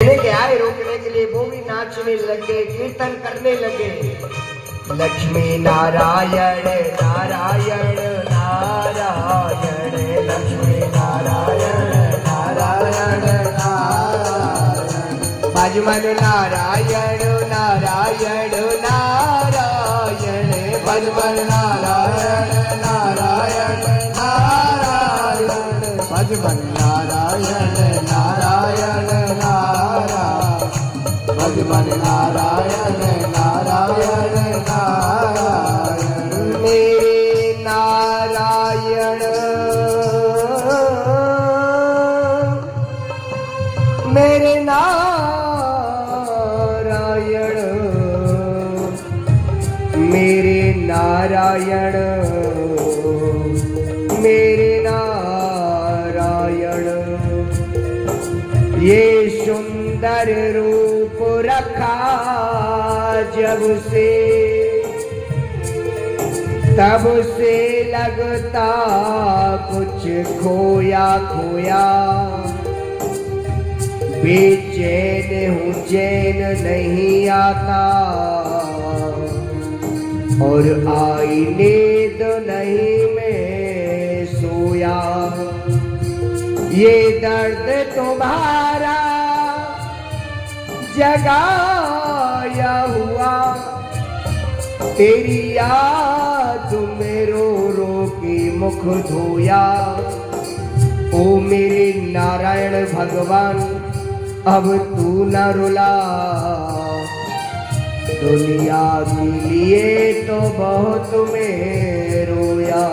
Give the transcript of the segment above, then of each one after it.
के आए रोकने के लिए वो भी नाचने लगे, कीर्तन करने लगे। लक्ष्मी नारायण नारायण नारायण, लक्ष्मी नारायण नारायण नारायण, भजमन नारायण नारायण नारायण, भजमन नारायण नारायण नारायण, भजमन नारायण नारायण नारायण, भजमन नारायण नारायण नारायण। मेरे नारायण मेरे नारायण मेरे नारायण मेरे नारायण, ये सुंदर रूप रखा जब से तब से लगता कुछ खोया खोया, बेचैन हूँ चैन नहीं आता, और आई नींद नहीं मैं सोया। ये दर्द तुम्हारा जगाया हुआ, तेरी याद में रो रो के मुख धोया। ओ मेरे नारायण भगवान अब तू न रुला, दुनिया के लिए तो बहुत मैं रोया।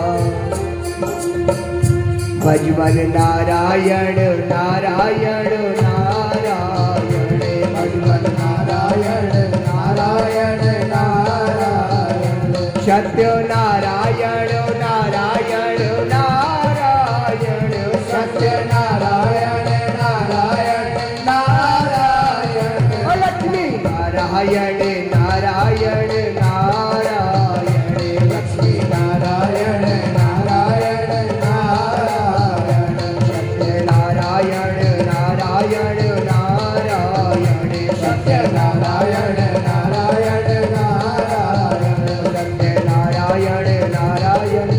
भजमन नारायण नारायण नारायण, भजमन नारायण नारायण नारायण, सत्य नारायण नारायण नारायण, सत्य नारायण नारायण नारायण, लक्ष्मी नारायण नारायण नारायण, लक्ष्मी नारायण नारायण नारायण, सत्य नारायण नारायण नारायण, सत्य नारायण नारायण नारायण, सत्य नारायण नारायण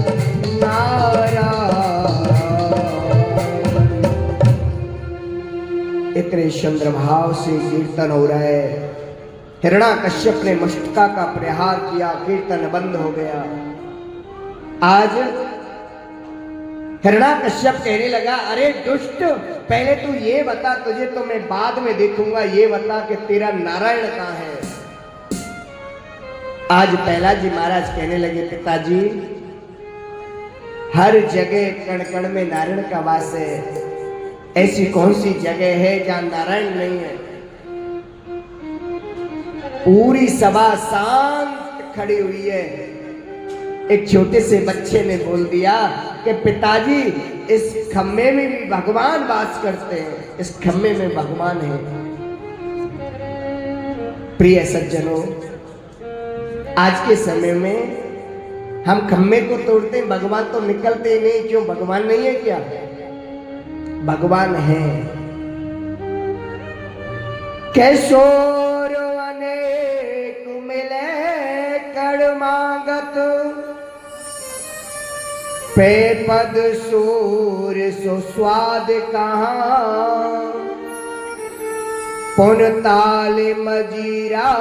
नारायण। इतने चंद्र भाव से कीर्तन हो रहा है। हिरण्याकश्यप ने मस्तका का प्रहार किया, कीर्तन बंद हो गया। आज हिरण्याकश्यप कहने लगा, अरे दुष्ट, पहले तू ये बता, तुझे तो मैं बाद में देखूंगा, ये बता कि तेरा नारायण कहाँ है। आज प्रहलाद जी महाराज कहने लगे, पिताजी हर जगह कण कण में नारायण का वास है, ऐसी कौन सी जगह है जहां नारायण नहीं है। पूरी सभा शांत खड़ी हुई है। एक छोटे से बच्चे ने बोल दिया कि पिताजी इस खम्भे में भी भगवान वास करते हैं, इस खम्भे में भगवान है। प्रिय सज्जनों, आज के समय में हम खम्भे को तोड़ते हैं, भगवान तो निकलते ही नहीं। क्यों? भगवान नहीं है क्या? भगवान है। कैसोर अनेक मिले कड़ मांगत, पे पद सूर सो स्वाद कहाँ, पुन ताल मजीरा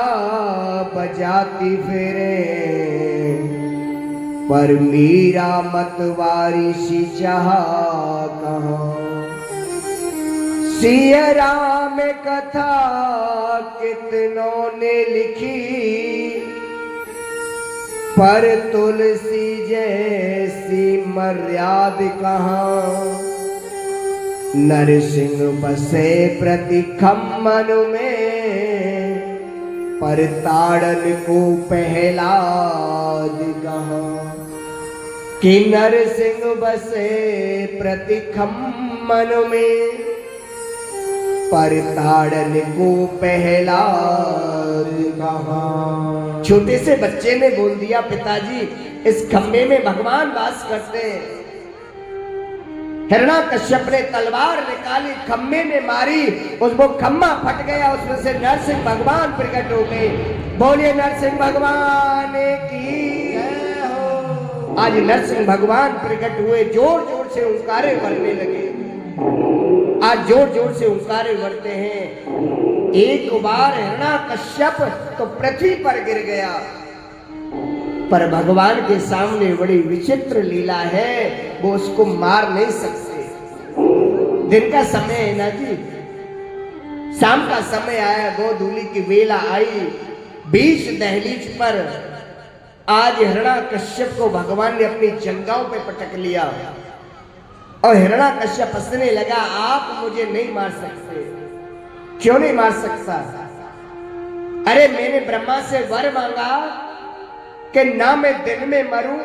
बजाती फिरे, पर मीरा मतवारी सी चाह कहाँ। सिया राम कथा कितनों ने लिखी, पर तुलसी जैसी मर्याद कहाँ। नरसिंह बसे प्रति खम्मन में, पर ताड़न को पहलाद कहाँ। कि नरसिंह बसे प्रति खम्मन में, पर ताड़न को पहलाद कहाँ। छोटे से बच्चे ने बोल दिया, पिताजी इस खम्भे में भगवान वास करते हैं। हिरणाकश्यप ने तलवार निकाली, खम्भे में मारी, वो खम्भा फट गया, उसमें से नरसिंह भगवान प्रकट हो गए। बोलिए नरसिंह भगवान की जय हो। आज नरसिंह भगवान प्रकट हुए, जोर जोर से हुंकारे भरने लगे। आज जोर जोर से हुंकारे भरते हैं। एक बार हिरणाकश्यप तो पृथ्वी पर गिर गया, पर भगवान के सामने बड़ी विचित्र लीला है, वो उसको मार नहीं सकते। दिन का समय है ना जी, शाम का समय आया, गोधूली की वेला आई, बीच दहलीज पर आज हिरणाकश्यप को भगवान ने अपनी जंघाओं पे पटक लिया और हिरणाकश्यप हंसने लगा, आप मुझे नहीं मार सकते। क्यों नहीं मार सकता? अरे मैंने ब्रह्मा से वर मांगा कि ना मैं दिन में मरूं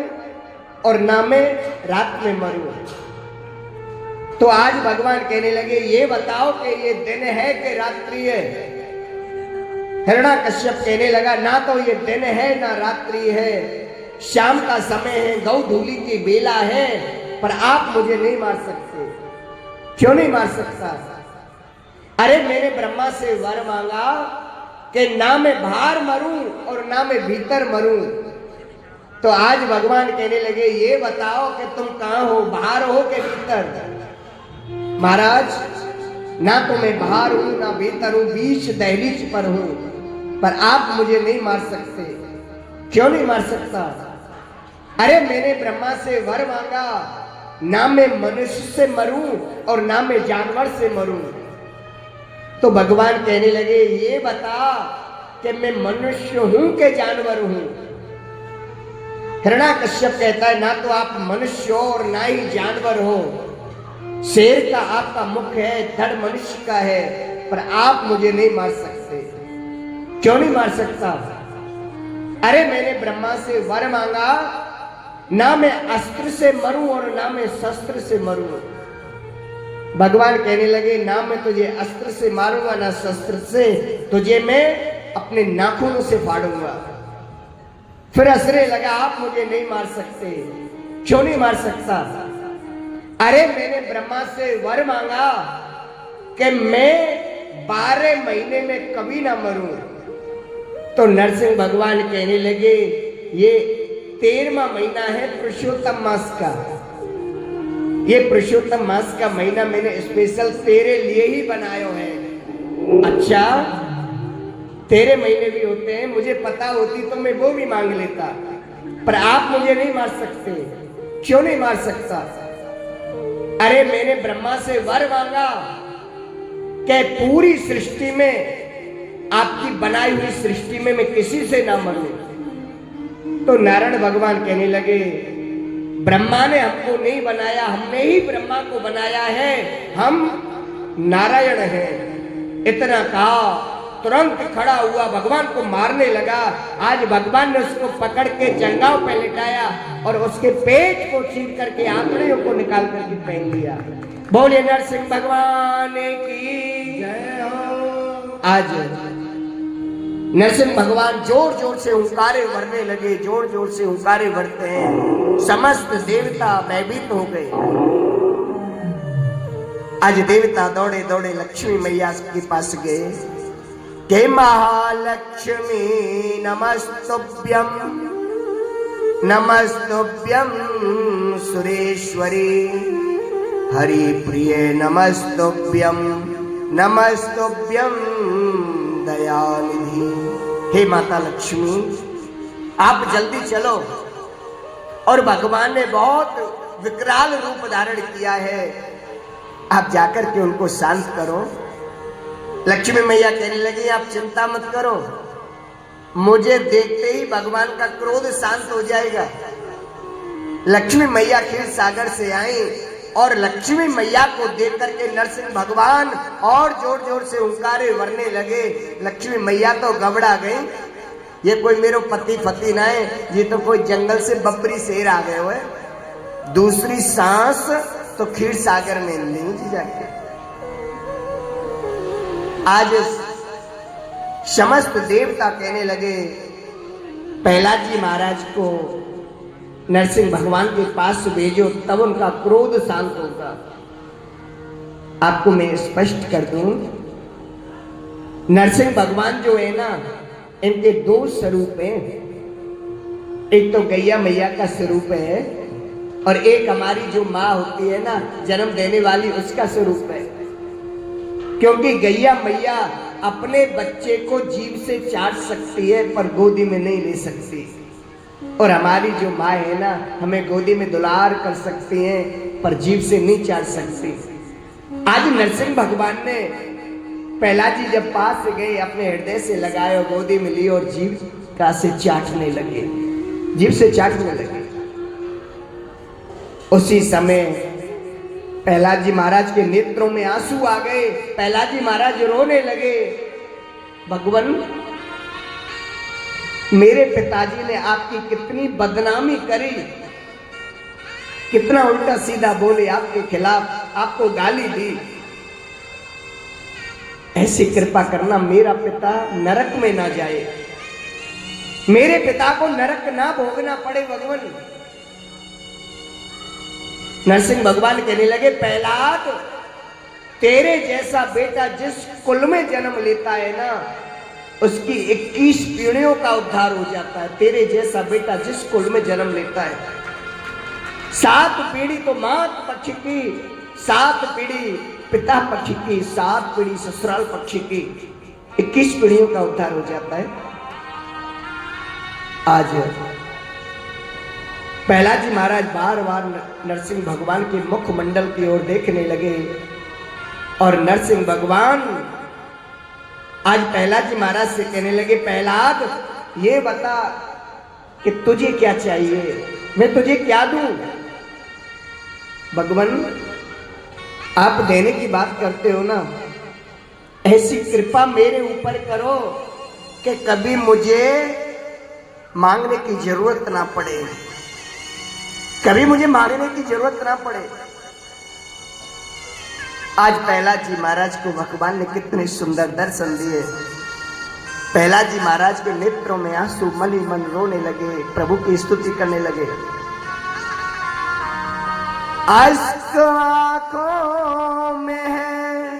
और ना मैं रात में मरूं। तो आज भगवान कहने लगे, ये बताओ कि ये दिन है कि रात्रि है? हिरणाकश्यप कहने लगा, ना तो ये दिन है ना रात्रि है, शाम का समय है, गोधूली की बेला है, पर आप मुझे नहीं मार सकते। क्यों नहीं मार सकता? अरे मैंने ब्रह्मा से वर मांगा कि ना मैं बाहर मरूं और ना मैं भीतर मरूं। तो आज भगवान कहने लगे, ये बताओ कि तुम कहां हो, बाहर हो कि भीतर? महाराज, ना तो मैं बाहर हूं ना भीतर हूं, बीच दहलीज पर हूं, पर आप मुझे नहीं मार सकते। क्यों नहीं मार सकता? अरे मैंने ब्रह्मा से वर मांगा, ना मैं मनुष्य से मरूं और ना मैं जानवर से मरूं। तो भगवान कहने लगे, ये बता कि मैं मनुष्य हूं कि जानवर हूं? हिरणाकश्यप कहता है, ना तो आप मनुष्य हो और ना ही जानवर हो। शेर का आपका मुख है, धड़ मनुष्य का है, पर आप मुझे नहीं मार सकते। क्यों नहीं मार सकता? अरे मैंने ब्रह्मा से वर मांगा, ना मैं अस्त्र से मरूं और ना मैं शस्त्र से मरूं। भगवान कहने लगे, ना मैं तुझे अस्त्र से मारूंगा ना शस्त्र से, तुझे मैं अपने नाखूनों से फाड़ूंगा। फिर हंसने लगा, आप मुझे नहीं मार सकते। क्यों नहीं मार सकता? अरे मैंने ब्रह्मा से वर मांगा कि मैं 12 महीने में कभी ना मरूं। तो नरसिंह भगवान कहने लगे, ये 13वां महीना है पुरुषोत्तम मास का। ये पुरुषोत्तम मास का महीना मैंने स्पेशल तेरे लिए ही बनाया है। अच्छा, 13 महीने भी होते हैं, मुझे पता होती तो मैं वो भी मांग लेता, पर आप मुझे नहीं मार सकते। क्यों नहीं मार सकता? अरे मैंने ब्रह्मा से वर मांगा कि पूरी सृष्टि में, आपकी बनाई हुई सृष्टि में मैं किसी से ना मरूं। तो नारायण भगवान कहने लगे, ब्रह्मा ने हमको नहीं बनाया, हमने ही ब्रह्मा को बनाया है, हम नारायण हैं। इतना कहा, तुरंत खड़ा हुआ, भगवान को मारने लगा। आज भगवान ने उसको पकड़ के जंघाओं पे लिटाया और उसके पेट को चीर करके आंतड़ियों को निकाल करके पहन लिया। बोलिए नरसिंह भगवान की जय हो। आज नरसिंह भगवान जोर जोर से हुंकारे भरने लगे, जोर जोर से हुंकारे भरते हैं, समस्त देवता भयभीत हो गए। आज देवता दौड़े दौड़े लक्ष्मी मैया के पास गए कि महालक्ष्मी नमस्तुभ्यं, नमस्तुभ्यं सुरेश्वरी, हरि प्रिय नमस्तुभ्यं, नमस्तुभ्यं दयानिधि। हे माता लक्ष्मी, आप जल्दी चलो। और भगवान ने बहुत विकराल रूप धारण किया है, आप जाकर के उनको शांत करो। लक्ष्मी मैया कहने लगी, आप चिंता मत करो, मुझे देखते ही भगवान का क्रोध शांत हो जाएगा। लक्ष्मी मैया क्षीर सागर से आई और लक्ष्मी मैया को देख करके नरसिंह भगवान और जोर जोर से हुंकारे भरने लगे। लक्ष्मी मैया तो घबरा गई, ये कोई मेरो पति फती ना है, ये तो कोई जंगल से बबरी शेर आ गए हुए। दूसरी सांस तो क्षीर सागर में नहीं जाके। आज समस्त देवता कहने लगे, प्रहलाद जी महाराज को नरसिंह भगवान के पास भेजो, तब उनका क्रोध शांत होगा। आपको मैं स्पष्ट कर दूं, नरसिंह भगवान जो है ना, इनके दो स्वरूप हैं। एक तो गैया मैया का स्वरूप है और एक हमारी जो माँ होती है ना, जन्म देने वाली, उसका स्वरूप है। क्योंकि गैया मैया अपने बच्चे को जीभ से चाट सकती है पर गोदी में नहीं ले सकती, और हमारी जो माँ है ना, हमें गोदी में दुलार कर सकती हैं पर जीभ से नहीं चाट सकती। आज नरसिंह भगवान ने प्रहलाद जी जब पास से गए, अपने हृदय से लगाए और गोदी में ली और जीभ का से चाटने लगे, जीभ से चाटने लगे। उसी समय प्रहलाद जी महाराज के नेत्रों में आंसू आ गए। प्रहलाद जी महाराज रोने लगे, भगवान मेरे पिताजी ने आपकी कितनी बदनामी करी, कितना उल्टा सीधा बोले आपके खिलाफ, आपको गाली दी। ऐसी कृपा करना मेरा पिता नरक में ना जाए, मेरे पिता को नरक ना भोगना पड़े भगवान। नरसिंह भगवान कहने लगे, प्रहलाद तेरे जैसा बेटा जिस कुल में जन्म लेता है ना, उसकी 21 पीढ़ियों का उद्धार हो जाता है। तेरे जैसा बेटा जिस कुल में जन्म लेता है, 7 पीढ़ी तो मात पक्ष की, 7 पीढ़ी पिता पक्ष की, 7 पीढ़ी ससुराल पक्ष की, 21 पीढ़ियों का उद्धार हो जाता है। आज प्रहलाद जी महाराज बार बार नरसिंह भगवान के मुखमंडल की ओर देखने लगे और नरसिंह भगवान आज प्रहलाद जी महाराज से कहने लगे, प्रहलाद ये बता कि तुझे क्या चाहिए, मैं तुझे क्या दूं। भगवान आप देने की बात करते हो ना, ऐसी कृपा मेरे ऊपर करो कि कभी मुझे मांगने की जरूरत ना पड़े, कभी मुझे मांगने की जरूरत ना पड़े। आज प्रहलाद जी महाराज को भगवान ने कितने सुंदर दर्शन दिए। प्रहलाद जी महाराज के नेत्रों में आंसू, मन ही मन रोने लगे, प्रभु की स्तुति करने लगे। आज आंखों में है